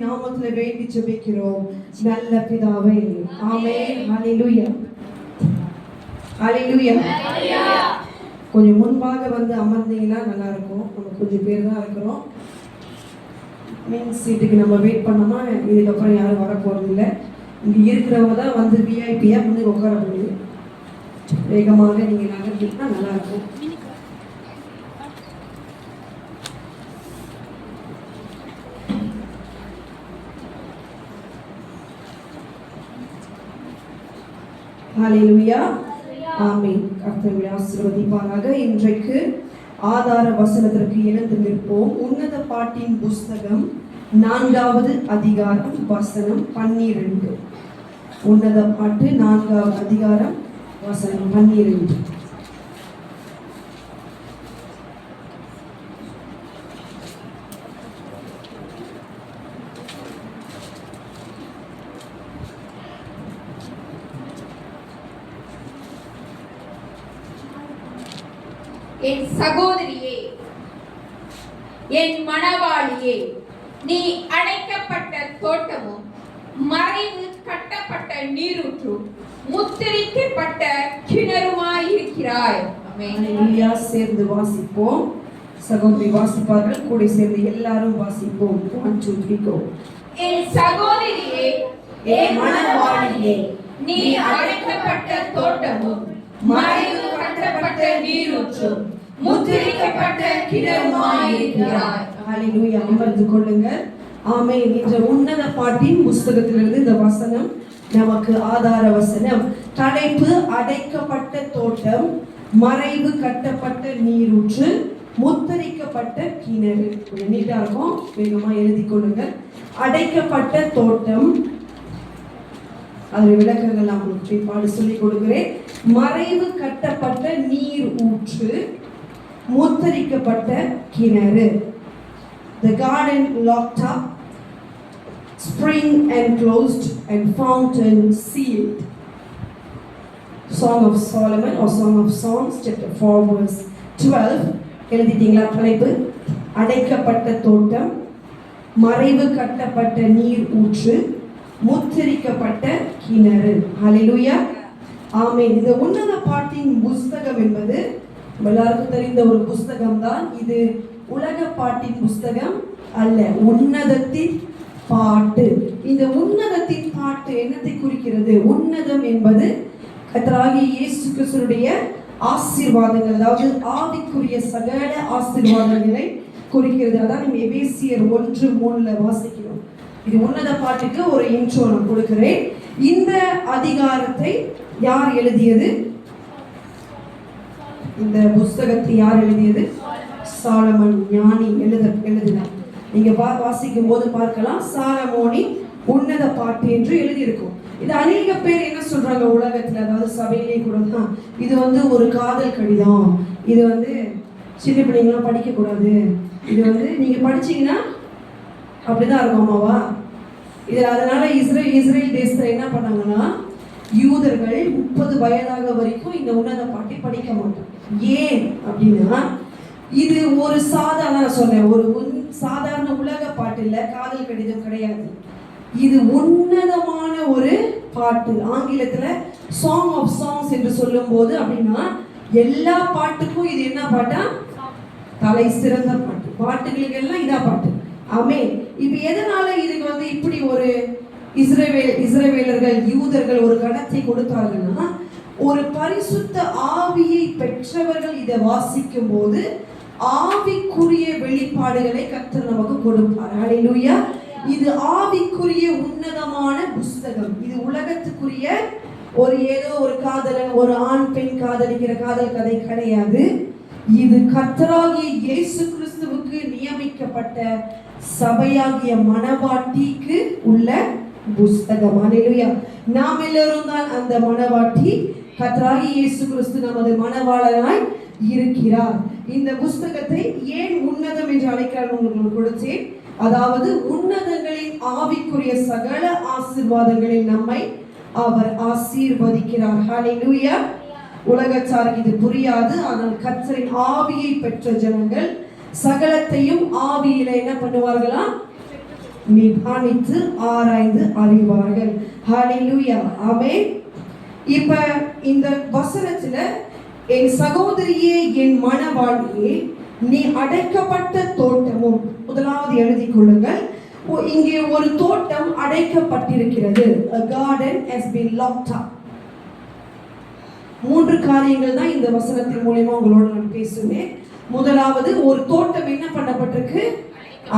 நாமத்துல வேண்டி ஜெபிக்கிறோம் நல்ல பிதாவே. ஆமென். ஹalleluya. ஹalleluya. கொஞ்சம் முன்பாக வந்து அமர்ந்தீங்கன்னா நல்லா இருக்கும். நம்ம கொஞ்சம் பேர் தான் இருக்கிறோம். மெயின் சீட்டுக்கு நம்ம வெயிட் பண்ணோமா, இதுக்கப்புறம் யாரும் வர போறது இல்லை. இங்க இருக்கிறவங்க தான் வந்து விஐபியா வந்து உட்கார முடியும். வேகமாக நீங்க நகர்ந்தீங்கன்னா நல்லா இருக்கும். ஹalleluya. ஆமென். கர்த்தர் ஆசீர்வதிப்பாராக. இன்றைக்கு ஆதார வசனத்திற்கு எழுந்து நிற்போம். உன்னத பாட்டின் புஸ்தகம் 4வது அதிகாரம் வசனம் 12. உன்னத பாட்டு 4வது அதிகாரம் வசனம் 12. என் சகோதரியே, என் மணவாளியே, நீ அடைக்கப்பட்ட தோட்டமும் மறைவு கட்டப்பட்ட நீரூற்றும் முத்திரிக்கப்பட்ட கிணறுமாயிருக்கிறாய். ஹalleluya. சேர்ந்து வாசிப்போம். சகோதரி வாசிப்பார்கள், கூட சேர்ந்து எல்லாரும் வாசிப்போம். 1 2 3 go. என் சகோதரியே, என் மணவாளியே, நீ அடைக்கப்பட்ட தோட்டமும் மறைவு கட்டப்பட்ட நீரூற்றும் முத்திரிக்கப்பட்ட கிணறுமாயிருக்கிறாய். ஹalleluya. அமர்ந்து கொள்ளுங்கள். ஆமென். இந்த உன்னத பாட்டின் புஸ்தகத்திலிருந்து இந்த வசனம் நமக்கு ஆதார வசனம். தலைப்பு அடைக்கப்பட்ட தோட்டம், மறைவு கட்டப்பட்ட நீரூற்று, முத்திரிக்கப்பட்ட கிணறு. கொஞ்சம் நீட்டா இருக்கும், வேகமா எழுதி கொள்ளுங்கள். அடைக்கப்பட்ட தோட்டம், அதோட விளக்கங்கள் நான் உங்களுக்கு பாடு சொல்லிக் கொடுக்கிறேன். மறைவு கட்டப்பட்ட நீர் ஊற்று, முத்திரிக்கப்பட்ட கிணறு. The garden locked up, spring enclosed and fountain sealed. Song of Solomon or Song of Songs chapter 4 verse 12. எழுதிட்டீங்களா? தலைப்பு அடைக்கப்பட்ட தோட்டம், மறைவு கட்டப்பட்ட நீர் ஊற்று, முத்திரிக்கப்பட்ட கிணறு. ஹalleluya. ஆமென். இந்த உன்னத பாட்டின் புஸ்தகம் என்பது எல்லாருக்கும் தெரிந்த ஒரு புஸ்தகம் தான். இது உலக பாட்டின் புஸ்தகம் அல்ல, உன்னதத்தின் பாட்டு. இந்த உன்னதத்தின் பாட்டு என்னத்தை குறிக்கிறது? உன்னதம் என்பது கர்த்தராகிய இயேசு கிறிஸ்துவுடைய ஆசீர்வாதங்கள், அதாவது ஆவிக்குரிய சகல ஆசீர்வாதங்களை குறிக்கிறது. அதான் நம்ம எபேசியர் 1:3 வாசிக்கிறோம். இது உன்னத பாட்டுக்கு ஒரு இன்ட்ரோ நான் கொடுக்கிறேன். இந்த அதிகாரத்தை யார் எழுதியது? இந்த புஸ்தகத்தை யார் எழுதியது? சாலமன் ஞானி எழுதினார். நீங்க வாசிக்கும் போது பார்க்கலாம், சாலமோனின் உன்னத பாட்டு என்று எழுதியிருக்கும். இது அநேக பேர் என்ன சொல்றாங்க உலகத்துல, அதாவது சபையிலே கூட தான், இது வந்து ஒரு காதல் கடிதம், இது வந்து சின்ன பிள்ளைங்களாம் படிக்க கூடாது, இது வந்து நீங்க படிச்சீங்கன்னா அப்படிதான் இருக்கும் அம்மாவா. இது அதனால இஸ்ரேல் தேசத்துல என்ன பண்ணாங்கன்னா, யூதர்கள் 30 வயதாக வரைக்கும் இந்த உன்னத பாட்டை படிக்க மாட்டாங்க. ஏன் அப்படின்னா, இது ஒரு சாதாரண சொன்னேன், ஒரு சாதாரண உலக பாட்டு இல்ல, காதல் கடிதம் கிடையாது. இது உன்னதமான ஒரு பாட்டு. ஆங்கிலத்துல சாங் ஆஃப் சாங்ஸ் என்று சொல்லும் போது அப்படின்னா, எல்லா பாட்டுக்கும் இது என்ன பாட்டா? தலை சிறந்த பாட்டு. பாட்டுகளுக்கு எல்லாம் இதா பாட்டு. ஆமென். இப்ப எதனால இதுக்கு வந்து இப்படி ஒரு இஸ்ரவேலர்கள் யூதர்கள் ஒரு கணத்தை கொடுத்தாங்கன்னா, ஒரு பரிசுத்த ஆவியை பெற்றவர்கள் இதை வாசிக்கும் போது ஆவிக்குரிய வெளிப்பாடுகளை கர்த்தர் நமக்கு கொடுப்பார். ஹalleluya. இது ஆவிக்குரிய உன்னதமான புஸ்தகம். இது உலகத்துக்குரிய ஒரு ஏதோ ஒரு காதலன், ஒரு ஆண் பெண் காதலிக்கிற காதல் கதை கிடையாது. இது கர்த்தராகிய இயேசு கிறிஸ்துவுக்கு நியமிக்கப்பட்ட சபையாகிய மணவாட்டிக்கு உள்ள புஸ்தகம். ஹalleluya. நாம் எல்லாரும் தான் அந்த மணவாட்டி. கர்த்தராகிய இயேசு கிறிஸ்து நமது மணவாளனாய் இருக்கிறார். இந்த புஸ்தகத்தை ஏன் உன்னதம் என்று அழைக்கிறார் உங்களுக்கு கொடுத்தேன். அதாவது உன்னதங்களின் ஆவிக்குரிய சகல ஆசீர்வாதங்களில் நம்மை அவர் ஆசீர்வதிக்கிறார். ஹalleluya. உலகச்சாருக்கு இது புரியாது, ஆனால் கர்த்தரின் ஆவியை பெற்ற ஜனங்கள் சகலத்தையும் ஆவியில என்ன பண்ணுவார்களா? நிதானித்து ஆராய்ந்து அறிவார்கள். ஹல்லேலூயா, ஆமென். இப்ப இந்த வசனத்துல என் சகோதரியே, என் மணவாளியே, நீ அடைக்கப்பட்ட தோட்டமும், முதலாவது எழுதிக் கொள்ளுங்கள். இங்கே ஒரு தோட்டம் அடைக்கப்பட்டிருக்கிறது. A garden has been locked up. 3 காரியங்கள் தான் இந்த வசனத்தின் மூலமா உங்களோட நான் பேசுவேன். முதலாவது, ஒரு தோட்டம் என்ன பண்ணப்பட்டிருக்கு?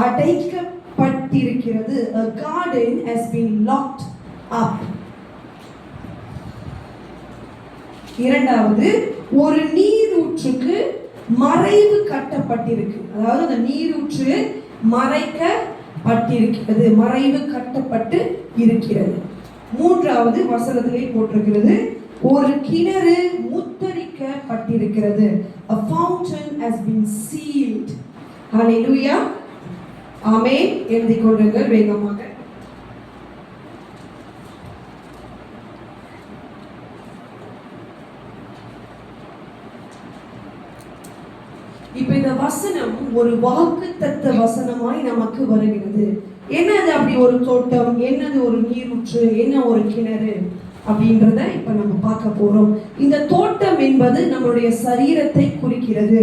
அடைக்கப்பட்டிருக்கிறது. A garden has been locked up. இரண்டாவது, ஒரு நீரூற்றுக்கு மறைவு கட்டப்பட்டிருக்கு. அதாவது அந்த நீரூற்று மறைக்கப்பட்டிருக்கிறது, மறைவு கட்டப்பட்டு இருக்கிறது. மூன்றாவது வசனத்திலே போட்டிருக்கிறது, ஒரு கிணறு முத்திரிக்கப்பட்டிருக்கிறது. A fountain has been sealed. Hallelujah. ஆமென். எழுதிக் கொள்ளுங்கள் வேகமாக. இப்ப இந்த வசனம் ஒரு வாக்குத்தத்த வசனமாய் நமக்கு வருகிறது. என்னது அப்படி ஒரு தோட்டம், என்னது ஒரு நீரூற்று, என்ன ஒரு கிணறு அப்படின்றத இப்ப நம்ம பார்க்க போறோம். இந்த தோட்டம் என்பது நம்மளுடைய சரீரத்தை குறிக்கிறது.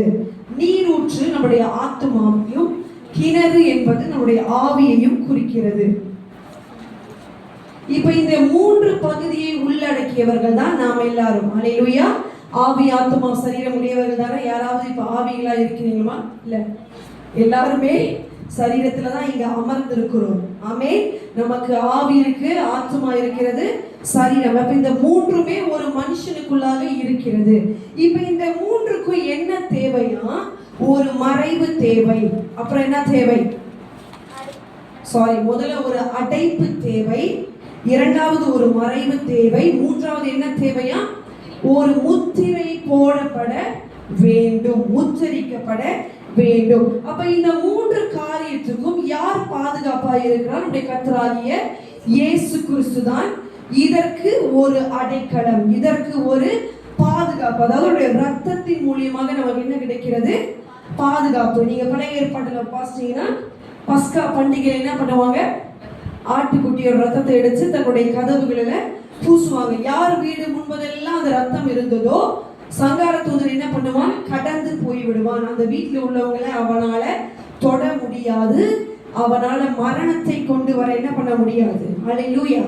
நீரூற்று நம்முடைய ஆத்துமாவையும், கிணறு என்பது நம்முடைய ஆவியையும் குறிக்கிறது. இப்ப இந்த 3 பகுதியை உள்ளடக்கியவர்கள் தான் நாம் எல்லாரும். ஹல்லேலூயா. ஆவி, ஆத்துமா, சரீரம் உடையவர்கள் தானே. யாராவது இப்ப ஆவிகளா இருக்கிறீங்களா? இல்ல, எல்லாருமே சரீரத்துல தான் இங்க அமர்ந்திருக்கிறோம். ஆமென். நமக்கு ஆவி இருக்கு, ஆத்துமா இருக்கிறது, சரீரம். அப்ப இந்த 3மே ஒரு மனுஷனுக்குள்ளாக இருக்கிறது. இப்ப இந்த 3க்கும் என்ன தேவையா? ஒரு மறைவு தேவை. அப்புறம் என்ன தேவை? முதல்ல ஒரு அடைப்பு தேவை, இரண்டாவது ஒரு மறைவு தேவை, மூன்றாவது என்ன தேவையா? ஒரு முத்திரை போடப்பட வேண்டும், முத்திரிக்கப்பட வேண்டும். அப்ப இந்த 3 காரியத்துக்கும் யார் பாதுகாப்பா இருக்கிறார்? நம்முடைய கர்த்தராகிய இயேசு கிறிஸ்து தான் இதற்கு ஒரு அடைக்கலம், இதற்கு ஒரு பாதுகாப்பு. அதாவது ரத்தத்தின் மூலியமாக நமக்கு என்ன கிடைக்கிறது? பாதுகாப்பு. நீங்க பழைய ஏற்பாட்டுல பார்த்தீங்கன்னா பஸ்கா பண்டிகை என்ன பண்ணுவாங்க? ஆட்டுக்குட்டியோட ரத்தத்தை எடுத்து தன்னுடைய கதவுகளில பூசுவாங்க. யார் வீடு முன்பதெல்லாம் அந்த ரத்தம் இருந்ததோ சங்கார தூதன் என்ன பண்ணுவான்? கடந்து போய் விடுவான். அந்த வீட்டில் உள்ளவங்களை அவனால தொட முடியாது, அவனால மரணத்தை கொண்டு வர என்ன பண்ண முடியாது. ஹல்லேலூயா.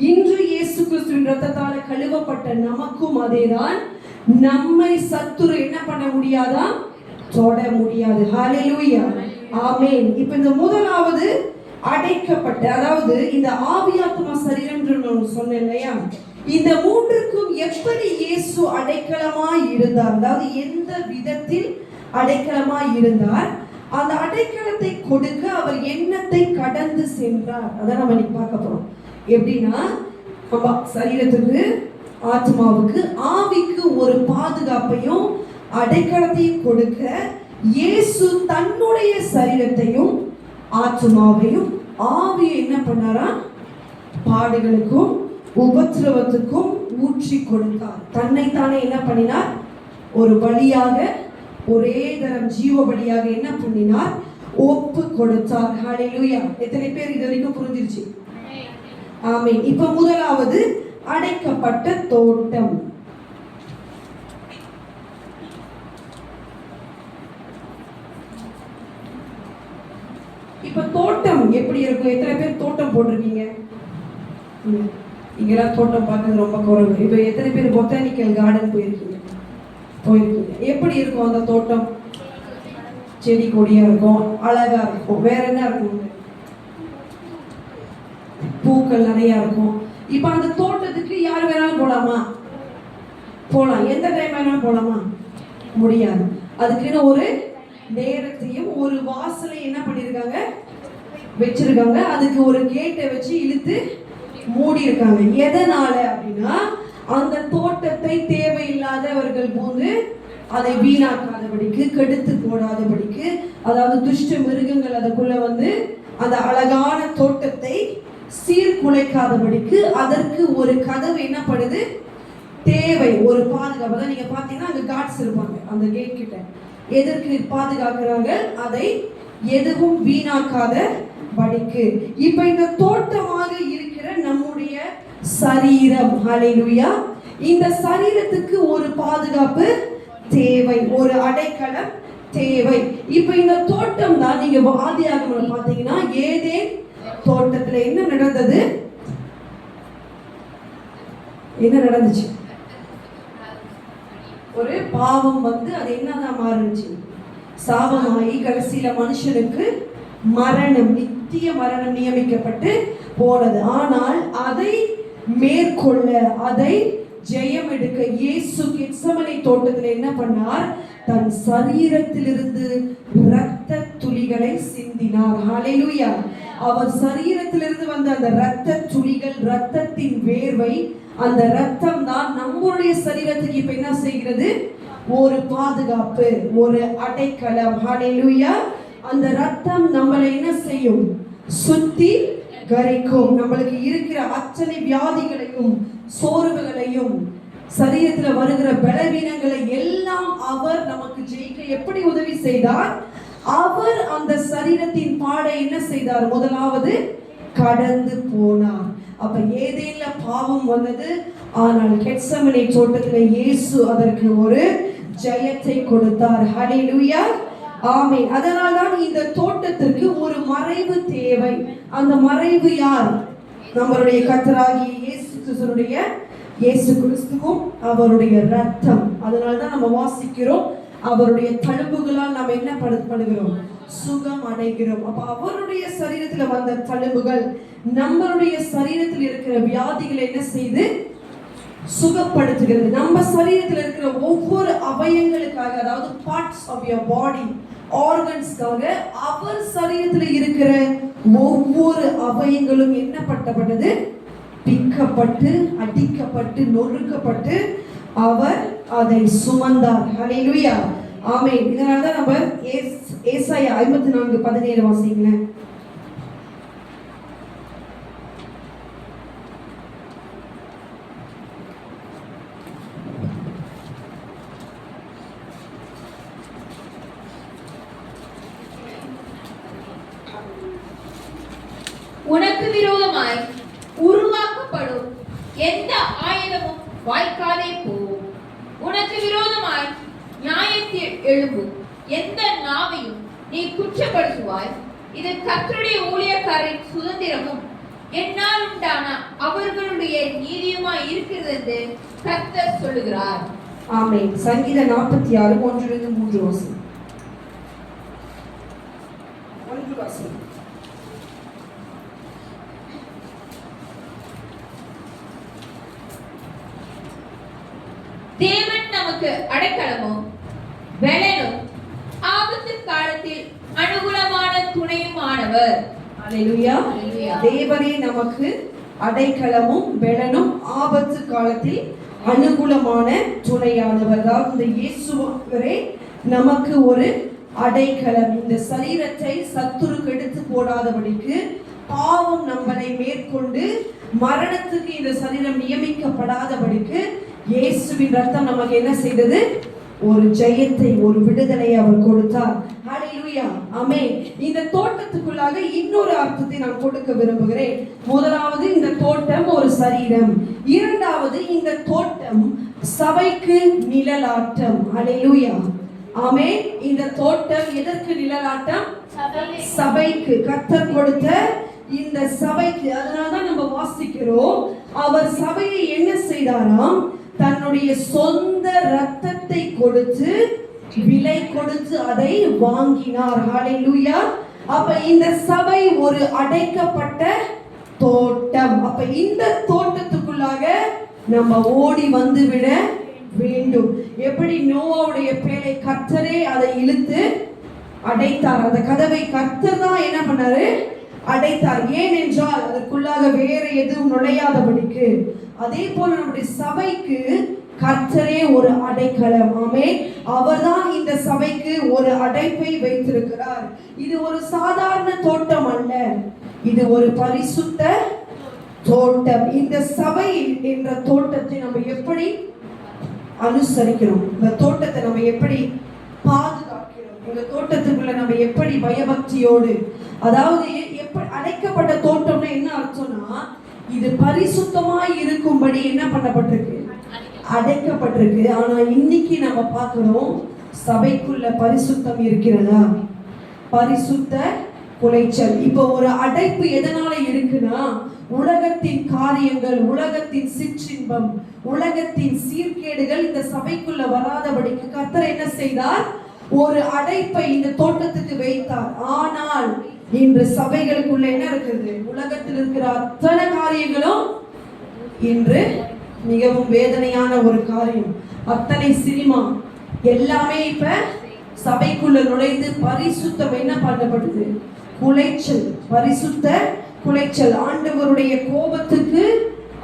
இன்று இயேசு கிறிஸ்துவின் ரத்தத்தால கழுவப்பட்ட நமக்கும் அதேதான். நம்மை சத்துரு என்ன பண்ண முடியாதா? தொட முடியாது. ஹல்லேலூயா, ஆமென். இப்ப இந்த முதலாவது அடைக்கப்பட்ட, அதாவது இந்த ஆவியாத்மா சரீரம் சொன்னேன் இல்லையா, இந்த 3க்கும் எப்படி இயேசு அடைக்கலமாய் இருந்தார், அதாவது எந்த விதத்தில் அடைக்கலமாய் இருந்தார், அந்த அடைக்கலத்தை கொடுக்க அவர் எண்ணத்தை கடந்து சென்றார். அதான் நம்ம இன்னைக்கு பார்க்க போறோம். எப்படின்னா, நம்ம சரீரத்துக்கு, ஆத்மாவுக்கு, ஆவிக்கு ஒரு பாதுகாப்பையும் அடைக்கலத்தையும் கொடுக்க இயேசு தன்னுடைய சரீரத்தையும், ஆத்மாவையும், ஆவியை என்ன பண்ணாரா? பாடுகளுக்கும் உபத்திரவத்துக்கும் ஊற்றி கொடுத்தார். தன்னைத்தானே என்ன பண்ணினார்? ஒரு பலியாக, ஒரே தரம் ஜீவ பலியாக என்ன பண்ணினார்? ஒப்பு கொடுத்தார். ஹல்லேலூயா. எத்தனை பேர் இது வரைக்கும் புரிஞ்சிருச்சு? ஆமென். இப்ப முதலாவது அடைக்கப்பட்ட தோட்டம். இப்ப தோட்டம் எப்படி இருக்கும்? எத்தனை பேர் தோட்டம் போட்டிருக்கீங்க? இங்கெல்லாம் தோட்டம் பார்க்கறது ரொம்ப குறைவு. இப்ப எத்தனை பேர் பொட்டானிக்கல் கார்டன் போயிருக்கீங்க? எப்படி இருக்கும் அந்த தோட்டம்? செடி கொடியா இருக்கும், அழகா இருக்கும். வேற என்ன இருக்கும்? பூக்கள் நிறைய இருக்கும். இப்ப அந்த தோட்டத்துக்கு யார் வேணாலும் போலாமா? போலாம். எந்த டைம் வேணாலும் போலாமா? முடியாது. அதுக்குன்னு ஒரு நேரத்தையும் ஒரு வாசலை என்ன பண்ணிருக்காங்க? வச்சிருக்காங்க. அதுக்கு ஒரு கேட்டை வச்சு இழுத்து மூடி இருக்காங்க. எதனால அப்படின்னா, அந்த தோட்டத்தை தேவையில்லாதவர்கள் போது அதை வீணாக்காதபடிக்கு, கெடுத்து போடாதபடிக்கு, அதாவது துஷ்ட மிருகங்கள் அதுக்குள்ள வந்து அந்த அழகான தோட்டத்தை சீர்குலைக்காதபடிக்கு அதற்கு ஒரு கதவு என்ன பண்ணுது? தேவை, ஒரு பாதுகாப்பு. தான் நீங்க பாத்தீங்கன்னா அங்க கார்ட்ஸ் இருப்பாங்க அந்த கேட் கிட்ட. எதற்கு பாதுகாக்கிறாங்க? அதை எதுவும் வீணாக்காத படிக்கு. இப்ப இந்த தோட்டமாக இருக்கிற நம்முடைய சரீரம், ஹல்லேலூயா, இந்த சரீரத்துக்கு ஒரு பாதுகாப்பு தேவை, ஒரு அடைக்கலம் தேவை. இப்ப இந்த தோட்டம் தான் நீங்க ஆதியாகமம் பாத்தீங்கன்னா ஏதேன் தோட்டத்துல என்ன நடந்தது? என்ன நடந்துச்சு? ஒரு பாவம் வந்து அது என்னதான் மாறுச்சு? சாபமாகி கடைசியில மனுஷனுக்கு மரணம், நித்திய மரணம் நியமிக்கப்பட்டு போனது. ஆனால் அதை மேற்கொள்ள, அதை ஜெயம் எடுக்க இயேசு கெத்சமனே தோட்டத்தில் என்ன பண்ணார்? தன் சரீரத்திலிருந்து இரத்த துளிகளை சிந்தினார். ஹல்லேலூயா. அவர் சரீரத்திலிருந்து வந்த அந்த இரத்த துளிகள், இரத்தத்தின் வேர்வை, அந்த இரத்தம் தான் நம்முடைய சரீரத்துக்கு இப்ப என்ன செய்கிறது? ஒரு பாதுகாப்பு, ஒரு அடைக்கலம். ஹல்லேலூயா. அந்த இரத்தம் நம்மளை என்ன செய்யும்? சுத்தி கரிக்கும். நம்மளுக்கு இருக்கிற அத்தனை வியாதிகளையும் சோர்வுகளையும் சரீரத்துல வருகிற பலவீனங்களை எல்லாம் அவர் நமக்கு ஜெயிக்க எப்படி உதவி செய்தார்? அவர் அந்த சரீரத்தின் பாடை என்ன செய்தார்? முதலாவது கடந்து போனார். அப்ப ஏதேன்ல பாவம் வந்தது, ஆனால் கெத்சமனே தோட்டத்தில் இயேசு அதற்கு ஒரு ஜெயத்தை கொடுத்தார். ஹல்லேலூயா, ஆமென். அதனால்தான் இந்த தோட்டத்திற்கு ஒரு மறைவு தேவை. அந்த மறைவு யார்? நம்மளுடைய கர்த்தராகிய இயேசு கிறிஸ்துவும் அவருடைய ரத்தம். அதனால்தான் நம்ம வாசிக்கிறோம், அவருடைய தழும்புகளால் நாம் என்ன பண்ணுகிறோம்? சுகம் அடைகிறோம். அப்ப அவருடைய சரீரத்துல வந்த தழும்புகள் நம்மளுடைய சரீரத்தில் இருக்கிற வியாதிகளை என்ன செய்து சுகப்படுத்துகிறது. நம்ம சரீரத்தில் இருக்கிற ஒவ்வொரு அவயங்களுக்காக, அதாவது பார்ட்ஸ் ஆஃப் யுவர் பாடி, ஆர்கன்ஸ்க்காக அவர் சரீரத்தில் இருக்கிற ஒவ்வொரு அவயங்களும் என்ன பட்டப்பட்டது? பிக்கப்பட்டு, அடிக்கப்பட்டு, நொறுக்கப்பட்டு அவர் அதை சுமந்தார். ஹல்லேலூயா, ஆமென். இதனாலதான் நம்ம ஏசாயா 54:17 வாசிங்களேன். உனக்கு விரோதமாய் உருவாக்கப்படும் எந்த ஆயுதமும் வாய்க்காதே போகும். உனக்கு விரோதமாய் நியாயத்தில் எழும்பும் எந்த நாவையும் நீ குற்றப்படுத்துவாய். இது கர்த்தருடைய ஊழியக்காரரின் சுதந்திரமும் என்னால் உண்டான அவர்களுடைய நீதியுமாய் இருக்கிறது என்று கர்த்தர் சொல்லுகிறார். ஆமென். சங்கீதம் 46:1-3 வாசி. 1 வாசி. தேவன் நமக்கு அடைக்கலமும் பெலனும் ஆபத்து காலத்தில் அனுகூலமான துணையுமானவர். ஹல்லேலூயா. தேவனே நமக்கு அடைக்கலமும் பெலனும் ஆபத்து காலத்தில் அனுகூலமான துணையானவர். அதாவது இந்த இயேசுவே நமக்கு ஒரு அடைக்கலம். இந்த சரீரத்தை சத்துரு கெடுத்து போடாதபடிக்கு, பாவம் நம்மளை மேற்கொண்டு மரணத்துக்கு இந்த சரீரம் நியமிக்கப்படாதபடிக்கு இயேசுவின் ரத்தம் நமக்கு என்ன செய்தது? ஒரு ஜெயத்தை, ஒரு விடுதலையை அவர் கொடுத்தார். ஹல்லேலூயா, ஆமென். இந்த தோட்டத்துக்குள்ளாக இன்னொரு அர்த்தத்தை நான் கொடுக்க விரும்புகிறேன். முதலாவது, இந்த தோட்டம் ஒரு சரீரம். இரண்டாவது, இந்த தோட்டம் சபைக்கு நிழலாட்டம். ஹல்லேலூயா, ஆமென். இந்த தோட்டம் எதற்கு நிழலாட்டம்? சபைக்கு, கர்த்தர் கொடுத்த இந்த சபைக்கு. அதனால்தான் நம்ம வாசிக்கிறோம், அவர் சபையை என்ன செய்தாராம்? தன்னுடைய சொந்த ரத்தத்தை கொடுத்து, விலை கொடுத்து அதை வாங்கினார். ஹல்லேலூயா. அப்ப இந்த சபை ஒரு அடைக்கப்பட்ட தோட்டம். அப்ப இந்த தோட்டத்துக்குள்ளாக நம்ம ஓடி வந்து விட வேண்டும். எப்படி நோவாவுடைய பேழை கர்த்தரே அதை இழுத்து அடைத்தார். அந்த கதவை கர்த்தர் தான் என்ன பண்ணாரு? அடைத்தார். ஏனென்றால் அதற்குள்ளாக வேற எதுவும் நுழையாதபடிக்கு. அதே போல நம்முடைய சபைக்கு கர்த்தரே ஒரு அடைக்கலம். ஆமென். அவர்தான் இந்த சபைக்கு ஒரு அடைப்பை வைத்திருக்கிறார். இது ஒரு சாதாரண தோட்டம் அல்ல, இது ஒரு பரிசுத்த தோட்டம். இந்த சபை என்ற தோட்டத்தை நம்ம எப்படி அனுசரிக்கிறோம்? இந்த தோட்டத்தை நம்ம எப்படி பாதுகாக்கிறோம்? இந்த தோட்டத்துக்குள்ள நம்ம எப்படி பயபக்தியோடு அதாவது எப்படி அடைக்கப்பட்ட தோட்டம்னா என்ன அர்த்தம்னா, இது பரிசுத்தமாய் இருக்கும்படி என்ன பண்ணப்பட்டிருக்கு, அடைக்கப்பட்டிருக்கு. ஆனா இன்னைக்கு நம்ம பார்க்கிறோம், சபைக்குள்ள பரிசுத்தம் இருக்கிறதா? பரிசுத்த குலைச்சல். இப்போ ஒரு அடைப்பு எதனால இருக்குன்னா, உலகத்தின் காரியங்கள், உலகத்தின் சிற்றின்பம், உலகத்தின் சீர்கேடுகள் இந்த சபைக்குள்ள வராதபடிக்கு கர்த்தர் என்ன செய்தார்? ஒரு அடைப்பை இந்த தோட்டத்துக்கு வைத்தார். ஆனால் இன்று சபைகளுக்குள்ள என்ன இருக்குது? உலகத்தில் இருக்கிற அத்தனை காரியங்களும் இன்று மிகவும் வேதனையான ஒரு காரியம். அத்தனை சினிமா எல்லாமே இப்ப சபைக்குள்ள நுழைந்து பரிசுத்தம் என்ன பண்ணப்படுது? குலைச்சல், பரிசுத்த குலைச்சல். ஆண்டவருடைய கோபத்துக்கு,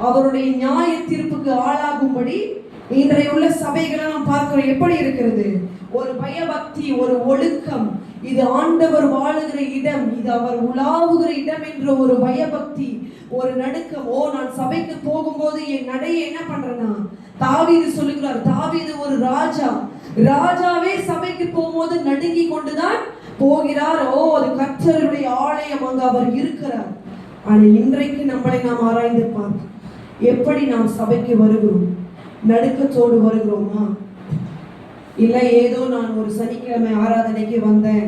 அவருடைய நியாய தீர்ப்புக்கு ஆளாகும்படி இன்றைய உள்ள சபைகளை நாம் பார்க்கிறோம். எப்படி இருக்கிறது? ஒரு பயபக்தி, ஒரு ஒழுக்கம், இது ஆண்டவர் வாழுகிற இடம், இது அவர் உலாவுகிற இடம் என்ற ஒரு பயபக்தி, ஒரு நடுக்கம். ஓ, நான் சபைக்கு போகும்போது என் நடையை என்ன பண்றேன்னா, தாவீது சொல்லுகிறார், தாவீது ஒரு ராஜா, ராஜாவே சபைக்கு போகும்போது நடுங்கி கொண்டுதான் போகிறார். ஓ, அது கர்த்தருடைய ஆலயம், அங்கு அவர் இருக்கிறார். ஆனால் இன்றைக்கு நம்மளை நாம் ஆராய்ந்து பார்ப்போம். எப்படி நாம் சபைக்கு வருகிறோம்? நடுக்கத்தோடு வருகிறோமா? இல்லை ஏதோ நான் ஒரு சனிக்கிழமை ஆராதனைக்கு வந்தேன்,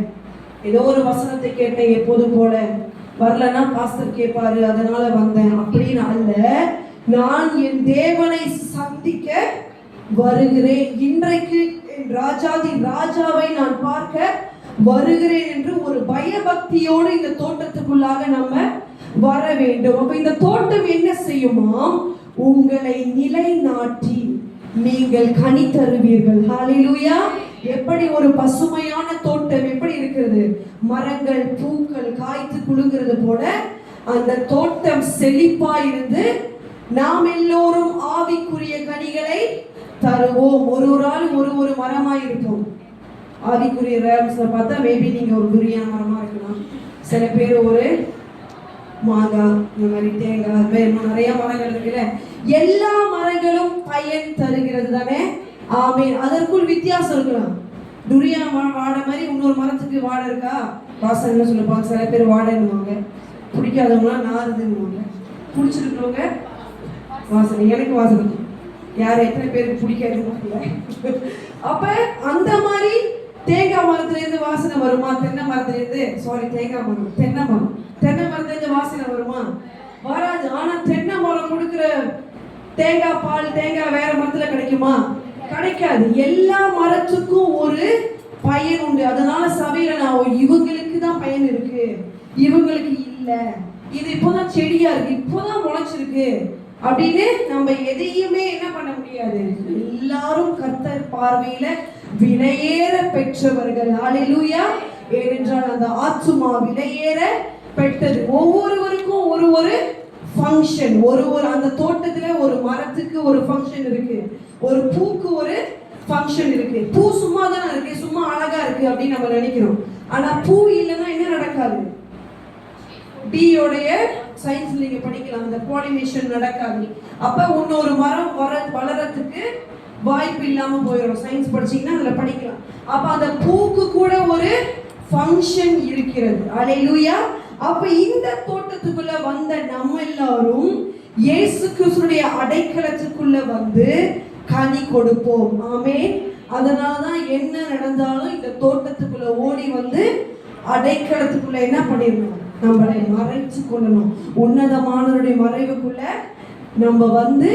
ஏதோ ஒரு வசனத்தை கேட்டேன், எப்போதும் போல வரலன்னா பாஸ்டர் கேட்பாரு அதனால வந்தேன் அப்படின்னு அல்ல. நான் என் தேவனை சந்திக்க வருகிறேன், இன்றைக்கு ராஜாதி ராஜாவை நான் பார்க்க வருகிறேன் என்று ஒரு பயபக்தியோடு இந்த தோட்டத்துக்குள்ளாக நம்ம வர வேண்டும். அப்ப இந்த தோட்டம் என்ன செய்யுமாம்? உங்களை நிலைநாட்டி நீங்கள் கனி தருவீர்கள். ஹல்லேலூயா. எப்படி ஒரு பசுமையான தோட்டம் எப்படி இருக்கிறது? மரங்கள், பூக்கள் காய்த்து குலுங்கிறது போல அந்த தோட்டம் செழிப்பாய் இருந்து நாம் எல்லோரும் ஆவிக்குரிய கனிகளை தருவோம். ஒரு ஆள் ஒரு மரமாய் இருப்போம். ஆவிக்குரிய ரேம்ஸ்ல பார்த்தா மேபி நீங்க ஒரு துரியா மரமா இருக்கலாம், சில பேர் ஒரு மாங்காய், இந்த மாதிரி தேங்காய், நிறைய மரங்கள் இருக்குல்ல. எல்லா மரங்களும் பயன் தருகிறது தானே? ஆமீன். அதற்குள் வித்தியாசம் இருக்கலாம். துரியா வாடை மாதிரி இன்னொரு மரத்துக்கு வாடை இருக்கா? வாசனை சொல்லுவாங்க. சில பேர் வாடைன்னுவாங்க, பிடிக்காதவங்களாம் நாறுதுன்னுவாங்க, பிடிச்சிருக்கிறவங்க வாசனை. எனக்கு வாசனை யார் எத்தனை பேருக்கு பிடிக்காதுன்னு. அப்ப அந்த மாதிரி தேங்காய் மரத்துல இருந்து வாசனை வருமா? தென்னை மரத்துல இருந்து தேங்காய் மரம், தென்னை மரத்துல இருந்து வாசனை வருமா? வராது. ஆனா தென்னை மரம் கொடுக்கிற தேங்காய் பால், தேங்காய் வேற மரத்துல கிடைக்குமா? கிடைக்காது. எல்லா மரத்துக்கும் ஒரு பயன் உண்டு. அதனால சபையில நான் இவங்களுக்கு தான் பயன் இருக்கு, இவங்களுக்கு இல்ல, இது இப்போதான் செடியா இருக்கு, இப்போதான் முளைச்சிருக்கு அப்படின்னு நம்ம எதையுமே என்ன பண்ண முடியாது. எல்லாரும் கர்த்தர் பார்வையில விலையேற பெற்றவர்கள். ஹல்லேலூயா. ஏனென்றால் அந்த ஆத்துமா விலையேற பெற்றது. ஒவ்வொருவருக்கும் ஒரு ஃபங்க்ஷன், ஒரு அந்த தோட்டத்துல ஒரு மரத்துக்கு ஒரு ஃபங்க்ஷன் இருக்கு, ஒரு பூக்கு ஒரு ஃபங்க்ஷன் இருக்கு. பூ சும்மா தானே இருக்கு, சும்மா அழகா இருக்கு அப்படின்னு நம்ம நினைக்கிறோம். ஆனா பூ இல்லைன்னா என்ன நடக்காது? பீயோடைய சயின்ஸ் நீங்க படிக்கலாம், அந்த பாலினேஷன் நடக்காது. அப்ப இன்னொரு மரம் வளரத்துக்கு வாய்ப்பு இல்லாம போயிடும். சயின்ஸ் படிச்சீங்கன்னா அதுல படிக்கலாம். அப்ப அந்த பூக்கு கூட ஒரு ஃபங்க்ஷன் இருக்கிறது. ஹல்லேலூயா. அப்ப இந்த தோட்டத்துக்குள்ள வந்த நம்ம எல்லாரும் இயேசு கிறிஸ்துவின் அடைக்கலத்துக்குள்ள வந்து கனி கொடுப்போம். ஆமென். அதனாலதான் என்ன நடந்தாலும் இந்த தோட்டத்துக்குள்ள ஓடி வந்து அடைக்கலத்துக்குள்ள என்ன பண்ணிடணும்? நம்மளை மறைச்சு கொள்ளணும். உன்னதமானவருடைய மறைவுக்குள்ள நம்ம வந்து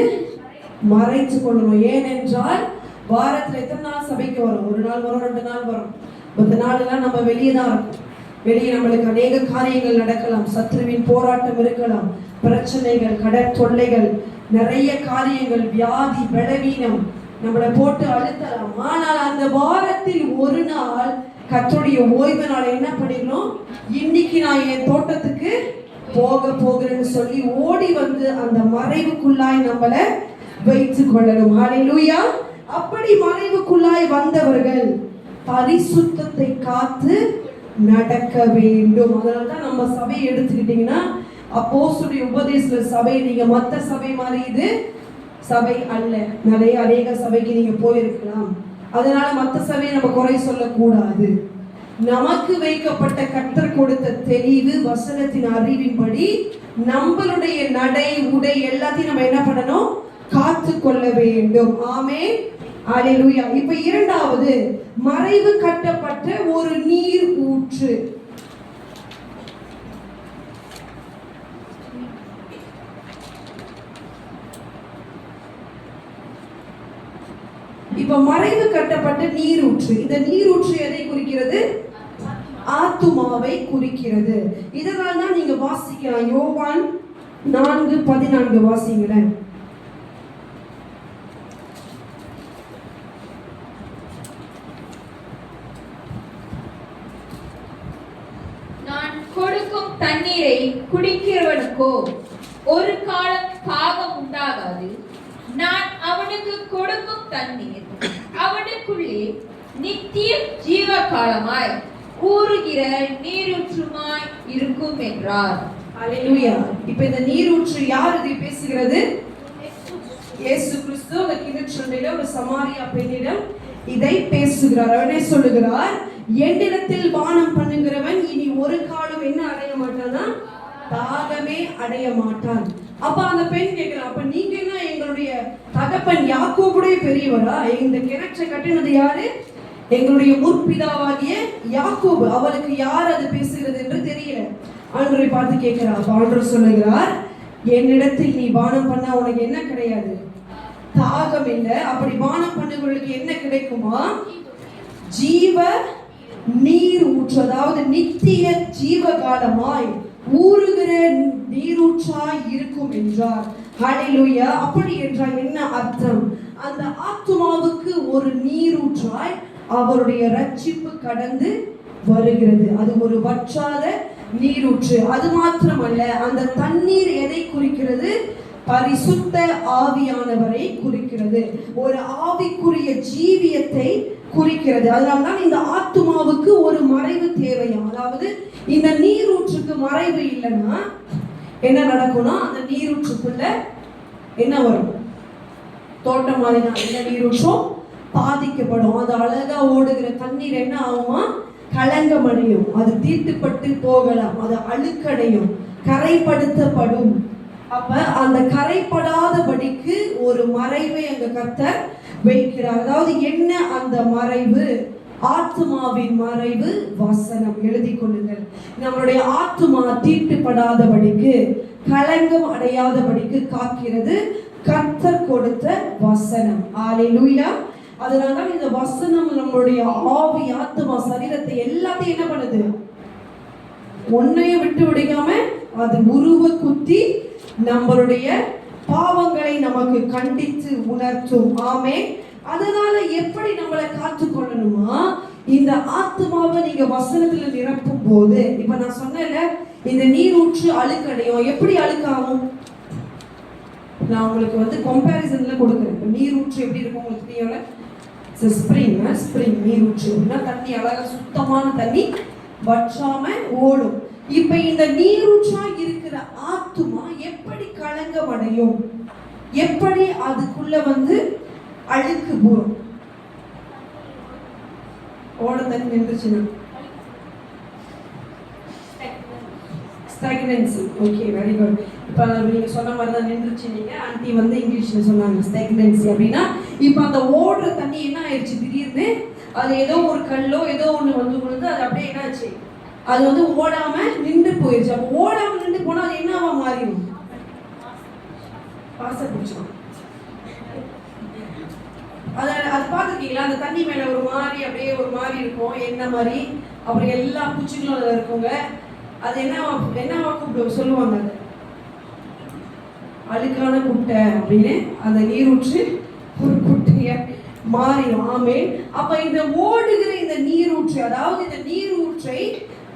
மறைச்சு கொள்ளணும். ஏனென்றால் வாரத்துல எத்தனை நாள் சபைக்கு வரும்? ஒரு நாள் வரும், 2 நாள் வரும். மற்ற நாளெல்லாம் நம்ம வெளியே தான் இருக்கும். வெளியே நம்மளுக்கு அநேக காரியங்கள் நடக்கலாம், சத்ருவின் போராட்டம் இருக்கலாம், பிரச்சனைகள், கடற்தொல்லைகள், நிறைய காரியங்கள், வியாதி, பலவீனம் நம்மளை போட்டு அழுத்தலாம். ஆனால் அந்த வாரத்தில் ஒரு நாள் கர்த்தருடைய ஓய்வு நாள் என்ன பண்ணிடணும்? இன்னைக்கு நான் என் தோட்டத்துக்கு போகிறேன்னு சொல்லி ஓடி வந்து அந்த மறைவுக்குள்ளாய் நம்மளை வைத்துக் கொள்ளணும். ஹல்லேலூயா. அப்படி மறைவுக்குள்ளாய் வந்தவர்கள் பரிசுத்தத்தை காத்து நடக்க வேண்டும். அதனால்தான் நம்ம சபையை எடுத்துக்கிட்டீங்கன்னா அப்போஸ்தலருடைய உபதேச சபை, நீங்க மற்ற சபை மாதிரி இது சபை அல்ல. அநேக சபைக்கு நீங்க போயிருக்கலாம். அதனால மற்ற சபையை நம்ம குறை சொல்லக்கூடாது. நமக்கு வைக்கப்பட்ட கர்த்தர் கொடுத்த தெளிவு வசனத்தின் அறிவின்படி நம்மளுடைய நடை உடை எல்லாத்தையும் நம்ம என்ன பண்ணணும்? காத்து கொள்ள வேண்டும். ஆமென், அல்லேலூயா. இப்ப இரண்டாவது, மறைவு கட்டப்பட்ட ஒரு நீர் ஊற்று. இப்ப மறைவு கட்டப்பட்ட நீரூற்று. இந்த நீரூற்று எதை குறிக்கிறது? ஆத்துமாவை குறிக்கிறது. இதனால் தான் நீங்க வாசிக்கலாம். யோவான் 4:14 வாசிங்களேன். நான் கொடுக்கும் தண்ணீரை குடிக்கிறவனுக்கோ ஒரு காலம் தாகம் உண்டாகாது. நான் அவனுக்கு கொடுக்கும் தண்ணீர் அவனுக்குள்ளே நித்திய ஜீவ காலமாய் ஊறுகிற நீரூற்றுமாய் இருக்கும் என்றார். அல்லேலூயா. இப்ப இந்த நீரூற்று யார் இதை பேசுகிறது? இயேசு கிறிஸ்து அந்த கிணற்றண்டையில ஒரு சமாரியா பெண்ணிடம் இதை பேசுகிறார். அவனே சொல்லுகிறார், என்னிடத்தில் பானம் பண்ணுகிறவன் இனி ஒரு காலம் என்ன அடைய மாட்டானா? தாகமே அடைய மாட்டான். அப்ப அந்த பெண் கேட்கிறான், அப்ப நீங்க என்ன எங்களுடைய தகப்பன் யாக்கோபுடைய பெரியவரா? இந்த கிணற்றை கட்டினது யாரு? எங்களுடைய முற்பிதாவாகிய யாக்கோபு. அவளுக்கு யார் அது பேசுகிறது என்று தெரியல. ஆண்டவரை பார்த்து கேட்கிறார். ஆண்டவர் சொல்லுகிறார், என்னிடத்தில் நீ பானம் பண்ண உனக்கு என்ன கிடையாது? தாகம் இல்லை. அப்படி பானம் பண்ணுவர்களுக்கு என்ன கிடைக்குமா? ஜீவ நீர் ஊற்று, அதாவது நித்திய ஜீவகாலமாய் ஊறுகிற நீரூற்றாய் இருக்கும் என்றார். ஹல்லேலூயா. அப்படி என்றால் என்ன அர்த்தம்? அந்த ஆத்துமாவுக்கு ஒரு நீரூற்றாய் அவருடைய ரட்சிப்பு கடந்து வருகிறது. அது ஒரு வற்றாத நீரூற்று. அது மாத்திரமல்ல, அந்த தண்ணீர் எதை குறிக்கிறது? பரிசுத்த ஆவியானவரை குறிக்கிறது. ஒரு ஆவிக்குரிய ஜீவியத்தை குறிக்கிறது. அதனால்தான் இந்த ஆத்துமாவுக்கு ஒரு மறைவு தேவையா. அதாவது இந்த நீரூற்றுக்கு மறைவு இல்லைன்னா என்ன நடக்கும்னா, அந்த நீரூற்றுக்குள்ள என்ன வரும்? தோட்டம் மாதிரி தான் இந்த நீரூற்றும் பாதிக்கப்படும். அது அழகா ஓடுகிற தண்ணீர் என்ன ஆகுமா? களங்கமடையும். அது தீட்டுப்பட்டு போகலாம். அது அழுக்கடையும், கரைப்படுத்தப்படும். அப்ப அந்த கரைப்படாதபடிக்கு ஒரு மறைவை அங்க கர்த்தர் வைக்கிறார். அதாவது என்ன அந்த மறைவு? ஆத்துமாவின் மறைவு வசனம். எழுதி கொள்ளுங்கள். நம்மளுடைய ஆத்துமா தீட்டுப்படாதபடிக்கு, களங்கம் அடையாதபடிக்கு காக்கிறது கர்த்தர் கொடுத்த வசனம். அல்லேலூயா. அதனால இந்த வசனம் நம்மளுடைய ஆவி, ஆத்துமா, சரீரத்தை எல்லாத்தையும் என்ன பண்ணுது? ஒன்னைய விட்டு விடாம அது உருவ குத்தி நம்மளுடைய பாவங்களை நமக்கு கண்டித்து உணர்த்தும். ஆமே. அதனால எப்படி நம்மளை காத்துக்கொள்ளணுமா? இந்த ஆத்துமாவை நீங்க வசனத்துல நிரப்பும் போது, இப்ப நான் சொன்னேன்ல, இந்த நீரூற்று அழுக்கடையும். எப்படி அழுக்காகும்? நான் உங்களுக்கு கம்பேரிசன்ல கொடுக்குறேன். இப்ப நீரூற்று எப்படி இருக்கும் உங்களுக்கு தெரியும்ல? ஸ்பிரிங் நீரூற்றுனா தண்ணி அழகா சுத்தமான தண்ணி வற்றாம ஓடும். இப்ப இந்த நீரூற்றா இருக்கிற ஆத்துமா எப்படி களங்கம் அடையும்? எப்படி அதுக்குள்ள அழுக்கு போகும்? ஓட தண்ணி நின்றுச்சுன்னா ஸ்டாக்னன்சி. Okay, very good. இப்போ நீங்க சொன்ன மாதிரி தான் நின்றுச்சு. நீங்க ஆன்ட்டி இங்கிலீஷ்ல சொன்னாங்க ஸ்டாக்னன்சி அப்படின்னா. இப்போ அந்த ஓடுற தண்ணி என்ன ஆயிடுச்சு? திடீர்னு அது ஏதோ ஒரு கல்லோ ஏதோ ஒன்று விழுந்து அது அப்படியே என்ன ஆச்சு? அது ஓடாம நின்று போயிடுச்சு. அப்போ ஓடாம நின்று போனா அது என்னவா மாறிடும்? பாச பிடிச்சோம். அது பார்த்துருக்கீங்களா? அந்த தண்ணி மேல ஒரு மாதிரி அப்படியே ஒரு மாதிரி இருக்கும், என்ன மாதிரி. அப்புறம் எல்லா பூச்சிகளும் அதில் இருக்குங்க. அது என்னவா கூப்பிட்டு சொல்லுவாங்க? அழுக்கான குட்டை அப்படின்னு அந்த நீரூற்று ஒரு குட்டைய மாறிடும். ஆமே. அப்ப இந்த ஓடுகிற இந்த நீரூற்று, அதாவது இந்த நீரூற்றை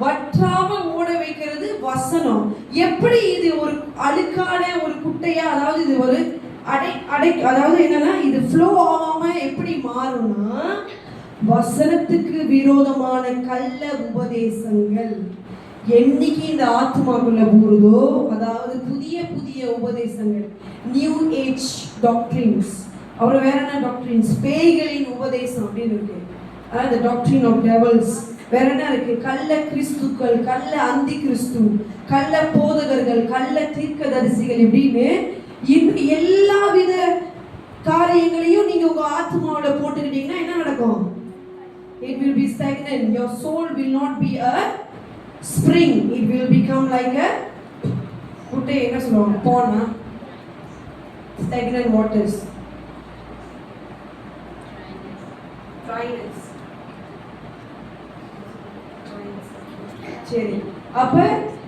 வற்றாம ஓட வைக்கிறது வசனம். எப்படி இது ஒரு அழுக்கான ஒரு குட்டையா, அதாவது இது ஒரு அதாவது என்னன்னா இது ஃப்ளோ ஆகாம எப்படி மாறும்னா, வசனத்துக்கு விரோதமான கள்ள உபதேசங்கள் என்னைக்கு இந்த ஆத்மாக்குள்ள ஊறுதோ, அதாவது புதிய புதிய உபதேசங்கள், நியூ ஏஜ் டாக்ட்ரின்ஸ், அப்புறம் வேற என்ன டாக்ட்ரின்ஸ்? பேய்களின் உபதேசம் அப்படின்னு இருக்கு. அதாவது டாக்ட்ரின் ஆஃப் டெவல்ஸ் வேற என்ன இருக்கு? கள்ள கிறிஸ்துக்கள், கள்ள அந்தி கிறிஸ்து, கள்ள போதகர்கள், கள்ள தீர்க்கதரிசிகள் இப்படின்னு இந்த எல்லா வித காரியங்களையும் நீங்க உங்க ஆத்மாவுல போட்டுக்கிட்டீங்கன்னா என்ன நடக்கும்? It will be stagnant. Your soul will not be a spring. It will become like a குட்டை என்ன சொல்லுவாங்க? போனா stagnant waters. Dryness. சரி, அப்ப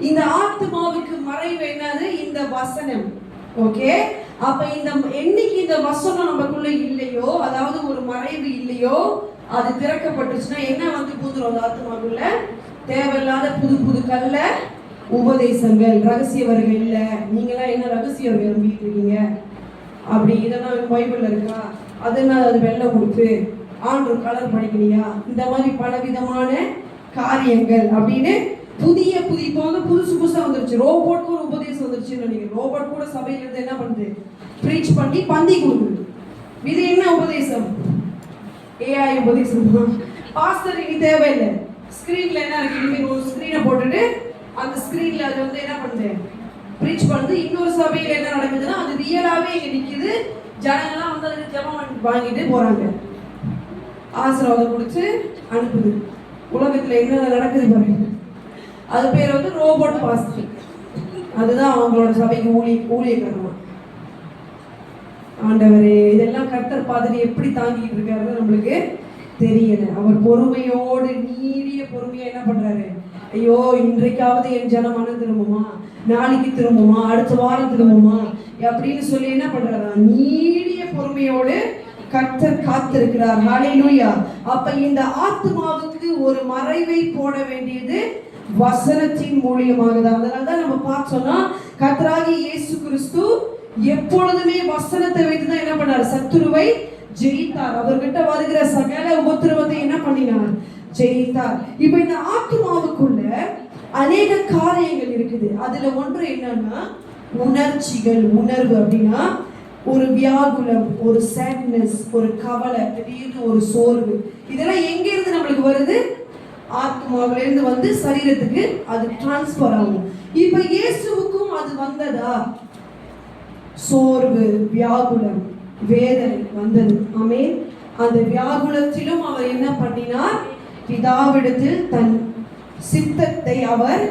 இந்த ஆத்மாவுக்கு மறைவு என்னது? இந்த வசனம். ஓகே, அப்ப இந்த என்னைக்கு இந்த வசனம் நமக்குள்ள இல்லையோ, அதாவது ஒரு மறைவு இல்லையோ, அது திறக்கப்பட்டுச்சுன்னா என்ன வந்து பூந்துரும் அந்த ஆத்மாவுக்குள்ள? தேவையில்லாத புது புது கல்ல உபதேசங்கள், ரகசிய வருகை இல்ல. நீங்களாம் என்ன ரகசிய வருகை நம்பிட்டு இருக்கீங்க? அப்படி இதெல்லாம் பைபிள்ல இருக்கா? அதனால அது வெள்ளை கொடுத்து ஆண்டு கலர் படிக்கலையா? இந்த மாதிரி பலவிதமான காரியங்கள் அப்படின்னு புதிய புதிய இப்போ வந்து புதுசு புதுசா வந்துருச்சு. ரோபோட் ஒரு உபதேசம் வந்துருச்சுன்னு நினைக்கிறேன். ரோபோட் கூட சபையில இருந்து என்ன பண்ணுது? ப்ரீச் பண்ணி பந்தி கொடுக்குது. இது என்ன உபதேசம்? ஏஐ உபதேசம். பாஸ்டர் இனி தேவையில்லை. ஸ்கிரீன்ல என்ன இருக்கு? இனிமேல் ஒரு ஸ்கிரீனை போட்டுட்டு அந்த ஸ்கிரீன்ல அது வந்து என்ன பண்ணுது? ப்ரீச் பண்ணுது. இன்னொரு சபையில என்ன நடக்குதுன்னா அது ரியலாவே இங்க நிக்குது. ஜனங்கள்லாம் வந்து அதுக்கு ஜெபம் வாங்கிட்டு போறாங்க, ஆசீர்வாதம் கொடுத்து அனுப்புது. உலகத்துல என்ன நடக்குது பாருங்க. அது பேர் வந்து ரோபோட் பாஸ்டர். அதுதான் அவங்களோட சபைக்கு ஊழியக்காரமா. ஆண்டவரே, இதெல்லாம் கர்த்தர் பாதிரி எப்படி தாங்கிட்டு இருக்காருன்னு நம்மளுக்கு தெரியல. அவர் பொறுமையோடு நீடிய பொறுமையா என்ன பண்றாரு? ஐயோ, இன்றைக்காவது என் ஜனம் மனம் திரும்புமா, நாளைக்கு திரும்புமா, அடுத்த வாரம் திரும்புமா அப்படின்னு சொல்லி என்ன பண்றாரா? நீடிய பொறுமையோடு கர்த்தர் காத்திருக்கிறார். ஹல்லேலூயா. அப்ப இந்த ஆத்மாவுக்கு ஒரு மறைவை போட வேண்டியது வசனத்தின் மூலியமாக தான். அதனாலதான் நம்ம பார்த்தோம்னா கர்த்தராகிய இயேசு கிறிஸ்து எப்பொழுதுமே வசனத்தை வைத்துதான் என்ன பண்ணார்? சத்துருவை ஜெயித்தார். அவர்கிட்ட வருகிற சகல உபத்திரவத்தை என்ன பண்ணினார்? ஜெயித்தார். இப்ப இந்த ஆத்மாவுக்குள்ள அநேக காரியங்கள் இருக்குது. அதுல ஒன்று என்னன்னா உணர்ச்சிகள். உணர்வு அப்படின்னா ஒரு வியாகுலம், ஒரு சேட்னஸ், ஒரு கவலை, திடீர்னு ஒரு சோர்வு. இதெல்லாம் எங்க இருந்து நம்மளுக்கு வருது? ஆத்மாவில இருந்து வந்து சரீரத்துக்கு அது டிரான்ஸ்பர் ஆகும். இப்ப இயேசுவுக்கும் அது வந்ததா? சோர்வு, வியாகுலம், வேதனை வந்தது. ஆமென். அந்த வியாகுலத்திலும் அவர் என்ன பண்ணினார்? பிதாவிடத்தில் தன் சித்தத்தை அவர்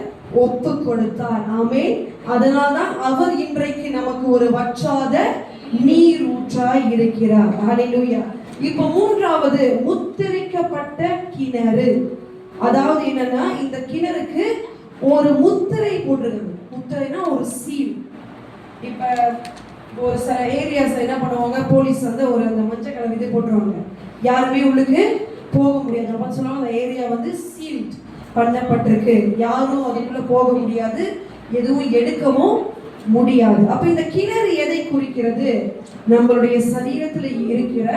ஒப்பு கொடுத்தார். ஆமென். அதனால்தான் அவர் இன்றைக்கு நமக்கு ஒரு வற்றாத நீர் ஊற்றாய் இருக்கிறார். ஹல்லேலூயா. இப்ப மூன்றாவது முத்திரிக்கப்பட்ட கிணறு. அதாவது என்னன்னா இந்த கிணறுக்கு ஒரு முத்திரை போட்டிருக்காங்க. முத்திரைனா ஒரு சீல். இப்ப ஒரு சில ஏரியாஸ் என்ன பண்ணுவாங்க? போலீஸ் வந்து ஒரு அந்த மஞ்சள் கலர் இது போட்டுருவாங்க, யாருமே உள்ளுக்கு போக முடியாது. அப்ப சொல்லுவாங்க அந்த ஏரியா வந்து சீல்ட் பண்ணப்பட்டிருக்கு, யாரும் அதுக்குள்ள போக முடியாது, எதுவும் எடுக்கவும் முடியாது. அப்ப இந்த கிணறு எதை குறிக்கிறது? நம்மளுடைய சரீரத்துல இருக்கிற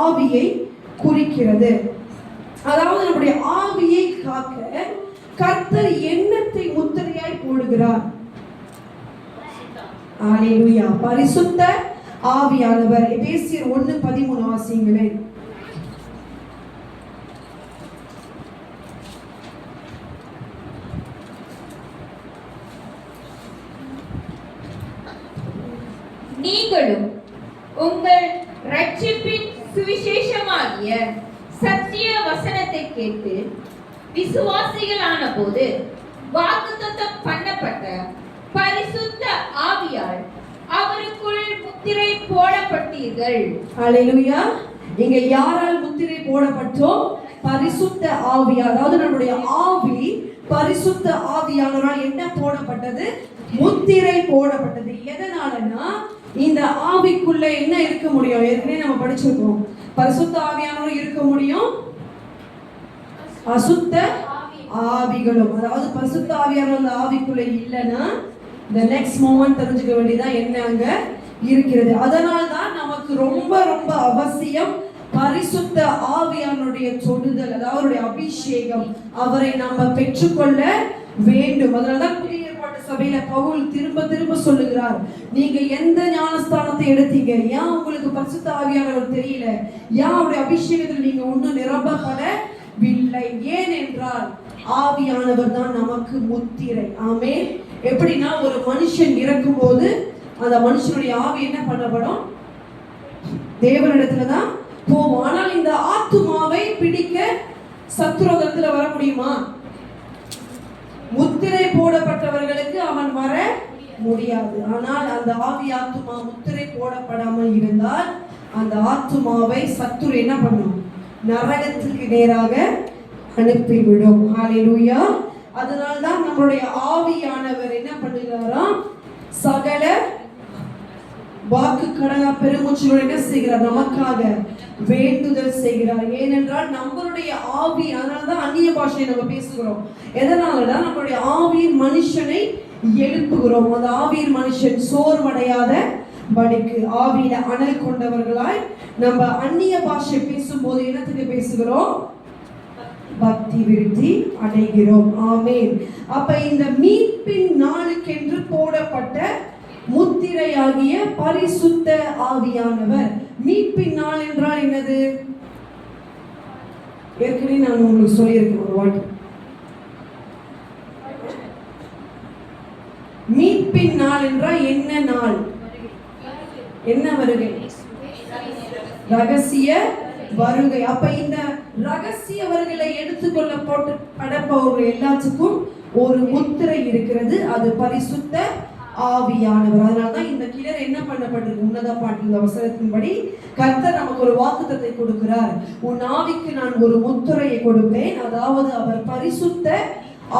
ஆவியை குறிக்கிறது. அதாவது நம்முடைய ஆவியை காக்க கர்த்தர் எண்ணத்தை முத்திரையாய் போடுகிறார். அல்லேலூயா. பரிசுத்த ஆவியானவர். எபேசியர் 1:13 வாசிங்களேன். நீங்களும் உங்கள் ரட்சிப்பின் சுவிசேஷமாகிய சத்திய வசனத்தை கேட்டு விசுவாசிகளான போது வாக்குத்தத்தம் பண்ணப்பட்ட பரிசுத்த ஆவியால் அவருக்குள் முத்திரை போடப்பட்டீர்கள். அல்லேலூயா. இங்க யாரால் முத்திரை போடப்பட்டோம்? பரிசுத்த ஆவி. அதாவது நம்முடைய ஆவி பரிசுத்த ஆவியானவரால் என்ன போடப்பட்டது? முத்திரை போடப்பட்டது. எதனாலனா இந்த ஆவிக்குள்ள என்ன இருக்க முடியும்? ஏற்கனவே நம்ம படிச்சிருக்கோம். பரிசுத்த ஆவியானவர் இருக்க முடியும், அசுத்த ஆவிகளும். அதாவது பரிசுத்த ஆவியானவர் அந்த ஆவிக்குள்ள இல்லைன்னா the next moment தெரிஞ்சுக்க வேண்டியதான் என்ன அங்க இருக்கிறது. அதனால தான் நமக்கு ரொம்ப ரொம்ப அவசியம் பரிசுத்த ஆவியானுடைய தொடுதல், அதாவது அவருடைய அபிஷேகம். அவரை நாம பெற்றுக்கொள்ள வேண்டும். அதனாலதான் புதிய ஏற்பாட்டு சபையில பவுல் திரும்ப திரும்ப சொல்லுகிறார், நீங்க எந்த ஞானஸ்தானத்தை எடுத்தீங்க? ஏன் உங்களுக்கு பரிசுத்த ஆவியானவர் தெரியல? ஏன் அவருடைய அபிஷேகத்தில் நீங்க ஒன்றும் நிரப்பப்பட வில்லை. ஏனென்றால் ஆவியானவர் தான் நமக்கு முத்திரை. ஆமென். எப்படின்னா ஒரு மனுஷன் இறக்கும் போது அந்த மனுஷனுடைய ஆவி என்ன பண்ணப்படும்? தேவனிடத்துல தான் போவோம். ஆனால் இந்த ஆத்துமாவை பிடிக்க சத்துரோகத்துல வர முடியுமா? முத்திரை போடப்பட்டவர்களுக்கு அவன் வர முடியாது. ஆனால் அந்த ஆவி ஆத்துமா முத்திரை போடப்படாமல் இருந்தால் அந்த ஆத்துமாவை சத்துரு என்ன பண்ணும்? நரகத்துக்கு நேராக அனுப்பிவிடும். ஹல்லேலூயா. அதனால்தான் நம்மளுடைய ஆவியானவர் என்ன பண்ணுகிறாராம்? சகல வாக்கு கடனா பெருமூச்சுடன் என்ன செய்கிறார்? நமக்காக வேண்டுதல் செய்கிறார். ஏனென்றால் நம்மளுடைய ஆவி, அதனாலதான் அந்நிய பாஷையை நம்ம பேசுகிறோம். எதனாலதான் நம்மளுடைய ஆவியின் மனுஷனை எழுப்புகிறோம். அந்த ஆவியின் மனுஷன் சோர்வடையாத படிக்கு ஆவியில அனல் கொண்டவர்களாய் நம்ம அந்நிய பாஷை பேசும்போது என்னத்துக்கு பேசுகிறோம்? பக்தி விருத்தி அடைகிறோம். ஆமென். அப்ப இந்த மீட்பின் நாளுக்கென்று போடப்பட்ட முத்திரையாகிய பரிசுத்த ஆவியானவர். மீட்பின் நாள் என்றால் என்னது? ஏற்கனவே நான் உங்களுக்கு சொல்லியிருக்கேன் ஒரு வாட்டி. மீட்பின் நாள் என்றால் என்ன நாள்? என்ன வருகை? ரகசிய வருகை. அப்ப இந்த ரகசிய வருகையை எடுத்துக்கொள்ள போட்டு படப்பவர்கள் எல்லாத்துக்கும் ஒரு முத்திரை இருக்கிறது. அது பரிசுத்த ஆவியானவர். அதனால்தான் இந்த கிளர் என்ன பண்ணப்பட்டிருக்கு? உன்னத பாட்டின் வசனத்தின்படி கர்த்தர் நமக்கு ஒரு வாக்குத்தத்தை கொடுக்கிறார். உன் ஆவிக்கு நான் ஒரு முத்திரையை கொடுப்பேன், அதாவது அவர் பரிசுத்த